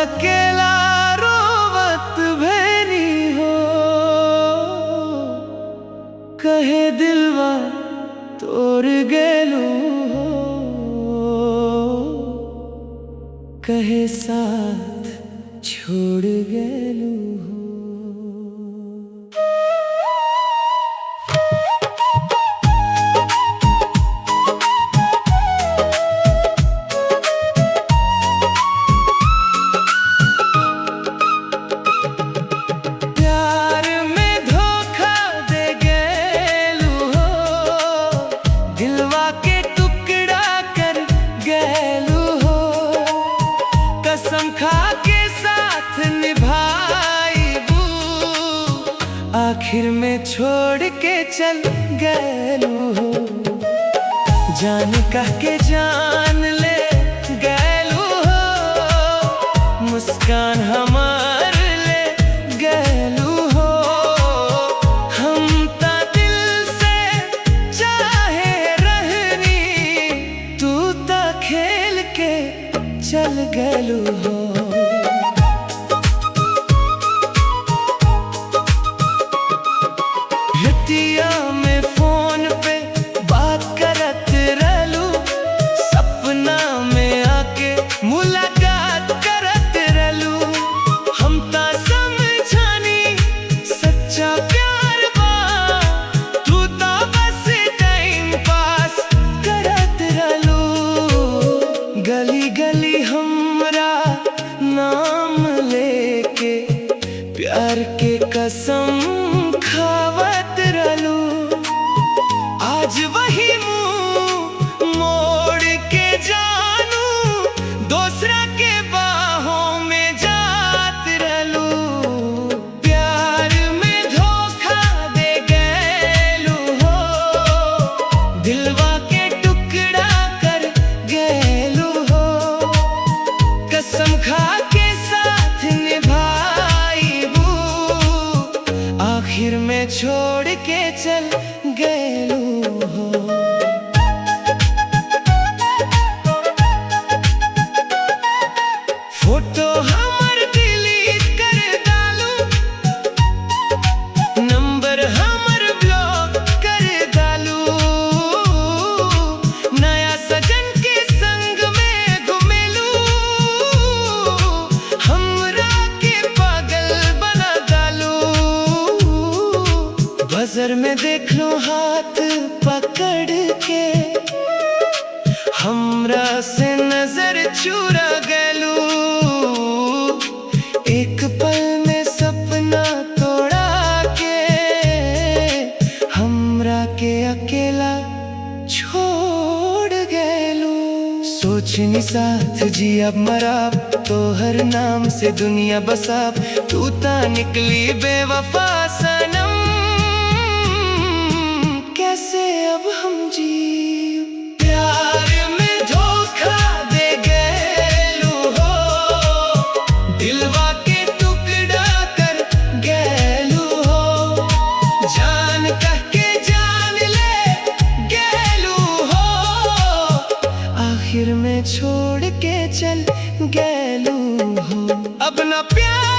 अकेला रोवत भैनी हो, कहे दिलवा तोड़ गेलू हो, कहे साथ छोड़ गेलू हो। प्यार में धोखा दे गेलू हो, दिलवा के टुकड़ा कर गेलू हो, कसम खा के साथ निभाईबू, आखिर में छोड़ के चल गेलू हो। जान कह के जान ले गेलू हो, मुस्कान हमार ले गेलू हो। हम ता दिल से चाहे रहनी, तू ता खेल के चल गेलू हो। रतिया में फोन पे बात करत रहलू, सपना में आके मुलाकात करत रहलू। हम ता समझानी सच्चा प्यार बा, तू ता बस टाइम पास करत रहलू। गली गली हमरा नाम लेके प्यार के कसम खावत रहलू, आज वही मुंह मोड़ के जानू, दूसरा के बाहों में जात रहलू। प्यार में धोखा दे गेलू हो, दिलवा के टुकड़ा कर गेलू हो, कसम खा के साथ निभाईबू, आखिर में छोड़ के चल गेलू हो। फोटो हमर डिलीट कर डालू, नंबर हमर ब्लॉक कर डालू, नया सजन के संग में घुमेलू, हमरा के पागल बना डालू। बजर में देख लो हाथ पकड़ के, हमरा से नजर चुरा गेलू, एक पल में सपना तोड़ा के, हमरा के अकेला छोड़ गेलू। सोचनी साथ जी अब मराब, तोहर नाम से दुनिया बसाब, तू ता निकली बेवफा सनम, कैसे अब हम जी। प्यार में धोखा दे गेलू हो, दिलवा के टुकड़ा कर गेलू हो, जान कह के जान ले गेलू हो, आखिर में छोड़ के चल गेलू हो। अब ना प्यार